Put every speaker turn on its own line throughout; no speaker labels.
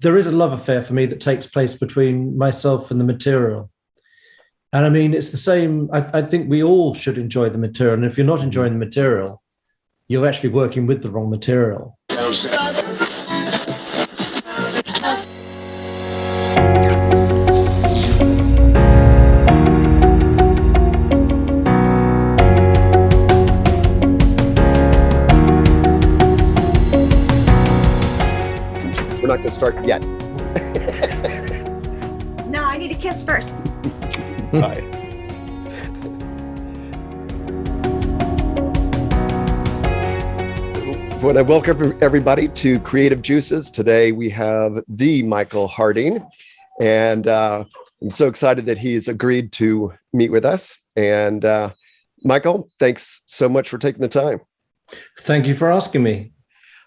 there is a love affair for me that takes place between myself and the material. And I mean, it's the same. I think we all should enjoy the material. And if you're not enjoying the material, you're actually working with the wrong material.
We're not going to start yet.
No, I need a kiss first.
Bye. So, when I welcome everybody to Creative Juices, today we have the MichaelHarding, and I'm so excited that he's agreed to meet with us. And Michael, thanks so much for taking the time.
Thank you for asking me.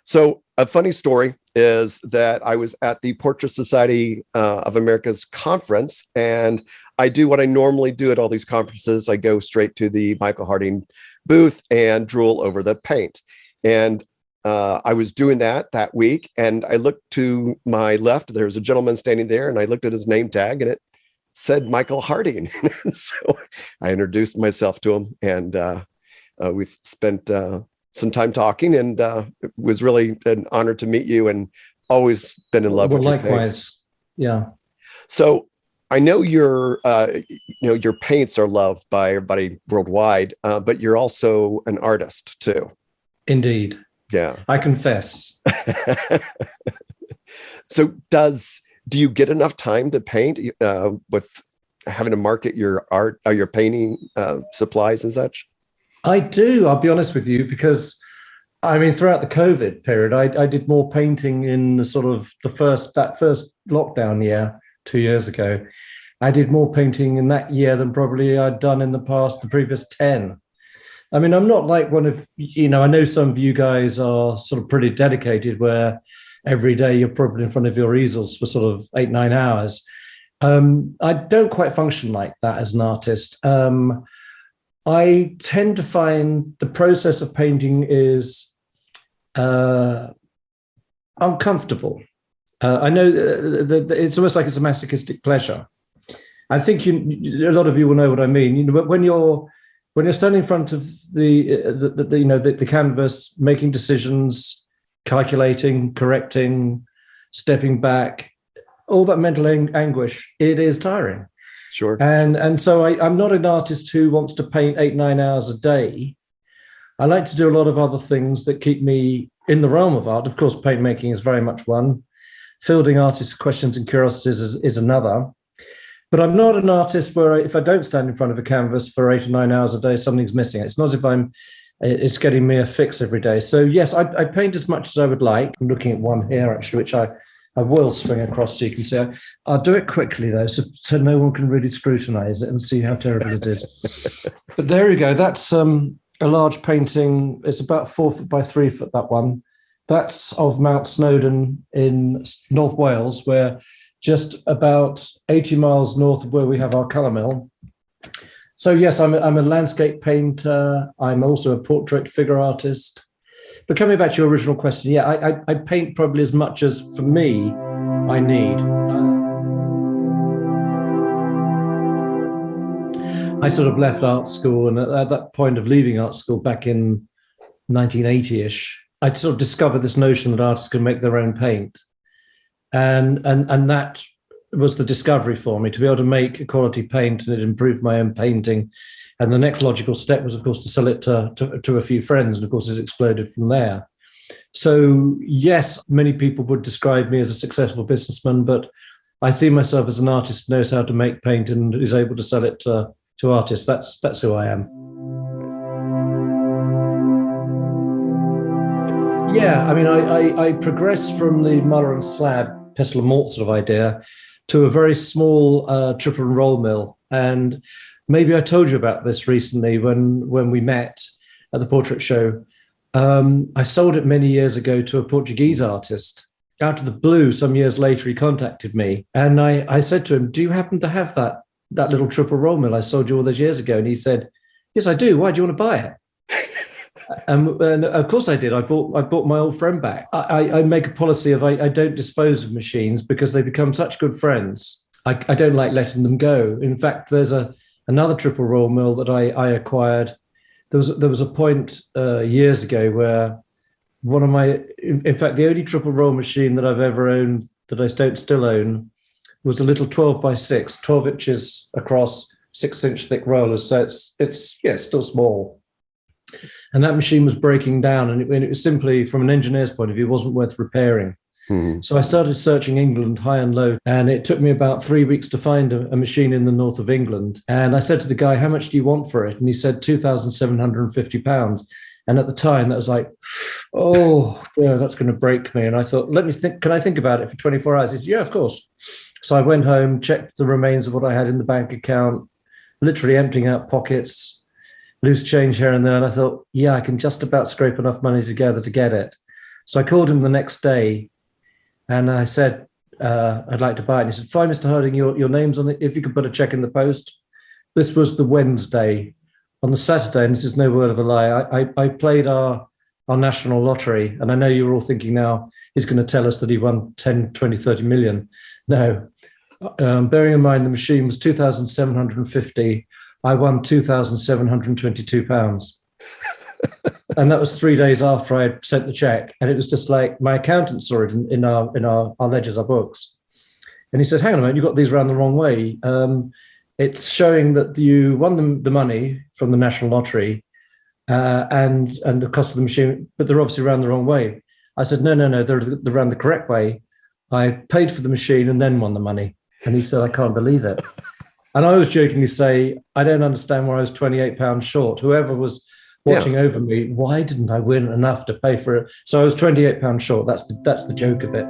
So a funny story is that I was at the Portrait Society of America's conference, and I do what I normally do at all these conferences. I go straight to the MichaelHarding booth and drool over the paint. And I was doing that week, and I looked to my left. There was a gentleman standing there, and I looked at his name tag, and it said MichaelHarding. So I introduced myself to him, and we've spent some time talking, and it was really an honor to meet you, and always been in love with your
likewise.
paints.
Yeah.
So I know your paints are loved by everybody worldwide, but you're also an artist too.
Indeed.
Yeah.
I confess.
So do you get enough time to paint with having to market your art or your painting supplies and such?
I do, I'll be honest with you, because I mean, throughout the COVID period, I did more painting in that first lockdown year, 2 years ago. I did more painting in that year than probably I'd done in the previous 10. I mean, I'm not like one of, I know some of you guys are sort of pretty dedicated where every day you're probably in front of your easels for sort of 8-9 hours. I don't quite function like that as an artist. I tend to find the process of painting is uncomfortable. I know that it's almost like it's a masochistic pleasure. I think a lot of you will know what I mean. When you're standing in front of the canvas, making decisions, calculating, correcting, stepping back, all that mental anguish, it is tiring.
Sure.
And so I'm not an artist who wants to paint 8-9 hours a day. I like to do a lot of other things that keep me in the realm of art. Of course, paint making is very much one. Fielding artists' questions and curiosities is another. But I'm not an artist where if I don't stand in front of a canvas for 8 or 9 hours a day, something's missing. It's not as if it's getting me a fix every day. So yes, I paint as much as I would like. I'm looking at one here actually, which I will swing across so you can see. I'll do it quickly though, so no one can really scrutinize it and see how terrible it is. But there we go. That's a large painting. It's about 4 foot by 3 foot, that one. That's of Mount Snowdon in North Wales, where just about 80 miles north of where we have our colour mill. So yes, I'm a landscape painter. I'm also a portrait figure artist. But coming back to your original question, yeah, I paint probably as much as, for me, I need. I sort of left art school, and at that point of leaving art school back in 1980-ish, I sort of discovered this notion that artists can make their own paint. And that was the discovery for me, to be able to make a quality paint, and it improved my own painting. And the next logical step was, of course, to sell it to a few friends. And of course, it exploded from there. So yes, many people would describe me as a successful businessman, but I see myself as an artist who knows how to make paint and is able to sell it to artists. That's who I am. Yeah, I mean, I progressed from the muller and slab, pestle and malt sort of idea to a very small triple and roll mill. And maybe I told you about this recently when we met at the portrait show. I sold it many years ago to a Portuguese artist. Out of the blue, some years later, he contacted me, and I said to him, "Do you happen to have that little triple roll mill I sold you all those years ago?" And he said, "Yes, I do. Why do you want to buy it?" And of course I did. I bought my old friend back. I make a policy of I don't dispose of machines because they become such good friends. I don't like letting them go. In fact, there's another triple roll mill that I acquired. There was a point years ago where one of my, in fact, the only triple roll machine that I've ever owned that I don't still own was a little 12 by 6, 12 inches across, 6-inch thick rollers. So it's still small. And that machine was breaking down, and it was simply, from an engineer's point of view, wasn't worth repairing. Mm-hmm. So I started searching England high and low, and it took me about 3 weeks to find a machine in the north of England. And I said to the guy, how much do you want for it? And he said £2,750. And at the time, that was like, oh, yeah, that's going to break me. And I thought, let me think, can I think about it for 24 hours? He said, yeah, of course. So I went home, checked the remains of what I had in the bank account, literally emptying out pockets, loose change here and there. And I thought, yeah, I can just about scrape enough money together to get it. So I called him the next day and I said, I'd like to buy it. And he said, fine, Mr. Harding, your name's on it. If you could put a check in the post. This was the Wednesday. On the Saturday, and this is no word of a lie, I played our national lottery. And I know you're all thinking now, he's going to tell us that he won 10, 20, 30 million. No. Bearing in mind the machine was 2,750, I won £2,722. And that was 3 days after I had sent the check. And it was just like, my accountant saw it in our ledgers, our books. And he said, hang on a minute, you got these around the wrong way. It's showing that you won the money from the national lottery and the cost of the machine, but they're obviously around the wrong way. I said, no, they're around the correct way. I paid for the machine and then won the money. And he said, I can't believe it. And I was jokingly say, I don't understand why I was £28 short. Whoever was watching over me, why didn't I win enough to pay for it? So I was £28 short. That's the joke of it.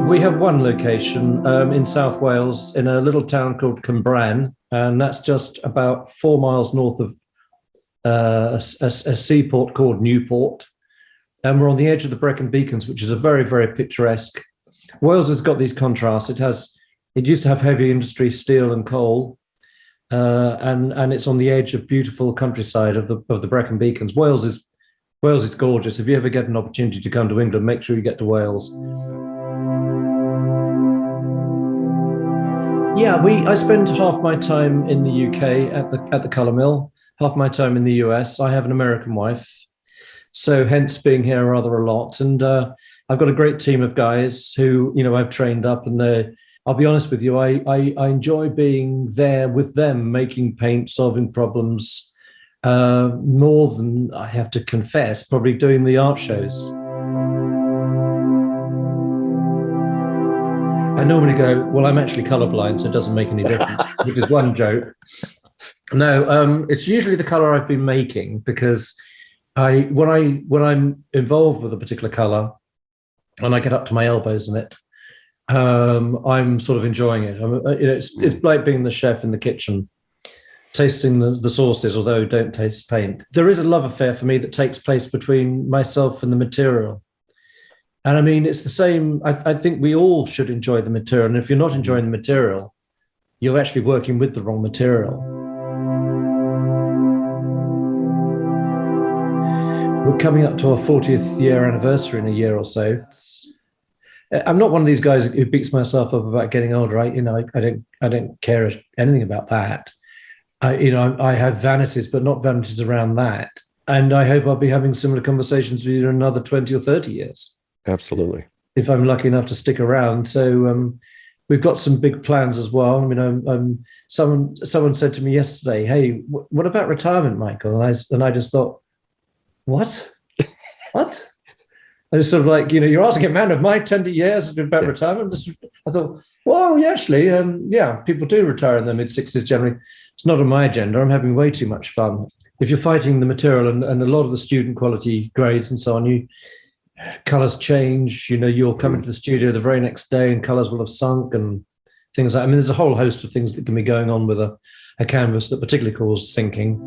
We have one location in South Wales in a little town called Cambran, and that's just about 4 miles north of a seaport called Newport. And we're on the edge of the Brecon Beacons, which is a very, very picturesque. Wales has got these contrasts. It used to have heavy industry, steel and coal, and it's on the edge of beautiful countryside of the Brecon Beacons. Wales is gorgeous. If you ever get an opportunity to come to England, make sure you get to Wales. Yeah, I spend half my time in the UK at the colour mill, half my time in the US. I have an American wife, so hence being here rather a lot. And I've got a great team of guys who I've trained up, and I'll be honest with you, I enjoy being there with them, making paint, solving problems, more than, I have to confess, probably doing the art shows. I normally go, well, I'm actually colorblind, so it doesn't make any difference, which is one joke. No, it's usually the color I've been making, because when I'm involved with a particular color and I get up to my elbows in it, I'm sort of enjoying it. It's like being the chef in the kitchen, tasting the sauces, although don't taste paint. There is a love affair for me that takes place between myself and the material. And I mean, it's the same. I think we all should enjoy the material. And if you're not enjoying the material, you're actually working with the wrong material. We're coming up to our 40th year anniversary in a year or so. I'm not one of these guys who beats myself up about getting older. I don't care anything about that. I have vanities, but not vanities around that. And I hope I'll be having similar conversations with you in another 20 or 30 years.
Absolutely.
If I'm lucky enough to stick around. So we've got some big plans as well. I mean, someone said to me yesterday, hey, what about retirement, Michael? And I just thought, what? What? I was sort of like, you're asking a man of my tender years about retirement. I thought, well, yeah, actually, yeah, people do retire in their mid-60s generally. It's not on my agenda. I'm having way too much fun. If you're fighting the material and a lot of the student quality grades and so on, colors change. You'll come into the studio the very next day and colors will have sunk and things like. I mean, there's a whole host of things that can be going on with a canvas that particularly cause sinking.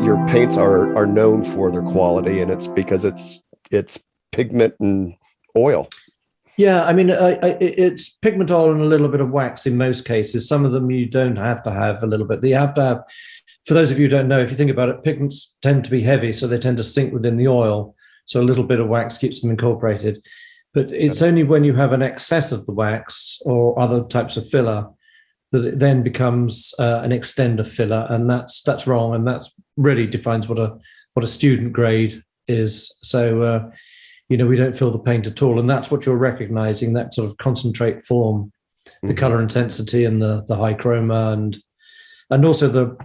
Your paints are known for their quality, and it's because it's pigment and oil.
Yeah, I mean, it's pigment oil and a little bit of wax in most cases. Some of them you don't have to have a little bit. You have to have, for those of you who don't know, if you think about it, pigments tend to be heavy, so they tend to sink within the oil. So a little bit of wax keeps them incorporated. But it's only when you have an excess of the wax or other types of filler that it then becomes an extender filler, and that's wrong, and that's really defines what a student grade is. So we don't feel the paint at all, and that's what you're recognizing, that sort of concentrate form, the color intensity and the high chroma, and also the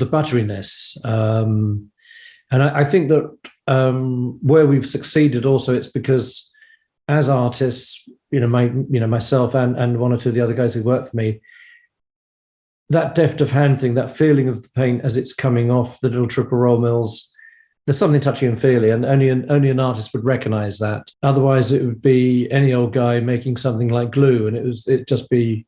butteriness. And I think that where we've succeeded also, it's because as artists, myself and one or two of the other guys who work for me, that deft of hand thing, that feeling of the paint as it's coming off the little triple roll mills, there's something touchy and feely, and only an artist would recognize that. Otherwise, it would be any old guy making something like glue, and it'd just be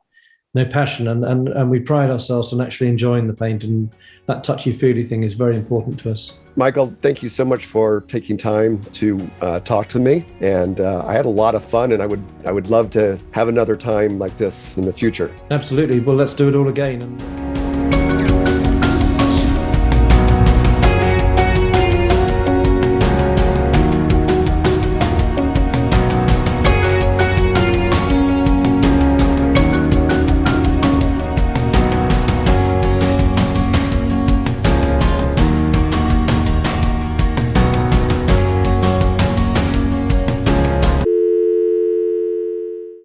no passion. And we pride ourselves on actually enjoying the paint, and that touchy feely thing is very important to us.
Michael, thank you so much for taking time to talk to me, and I had a lot of fun, and I would love to have another time like this in the future.
Absolutely. Well, let's do it all again.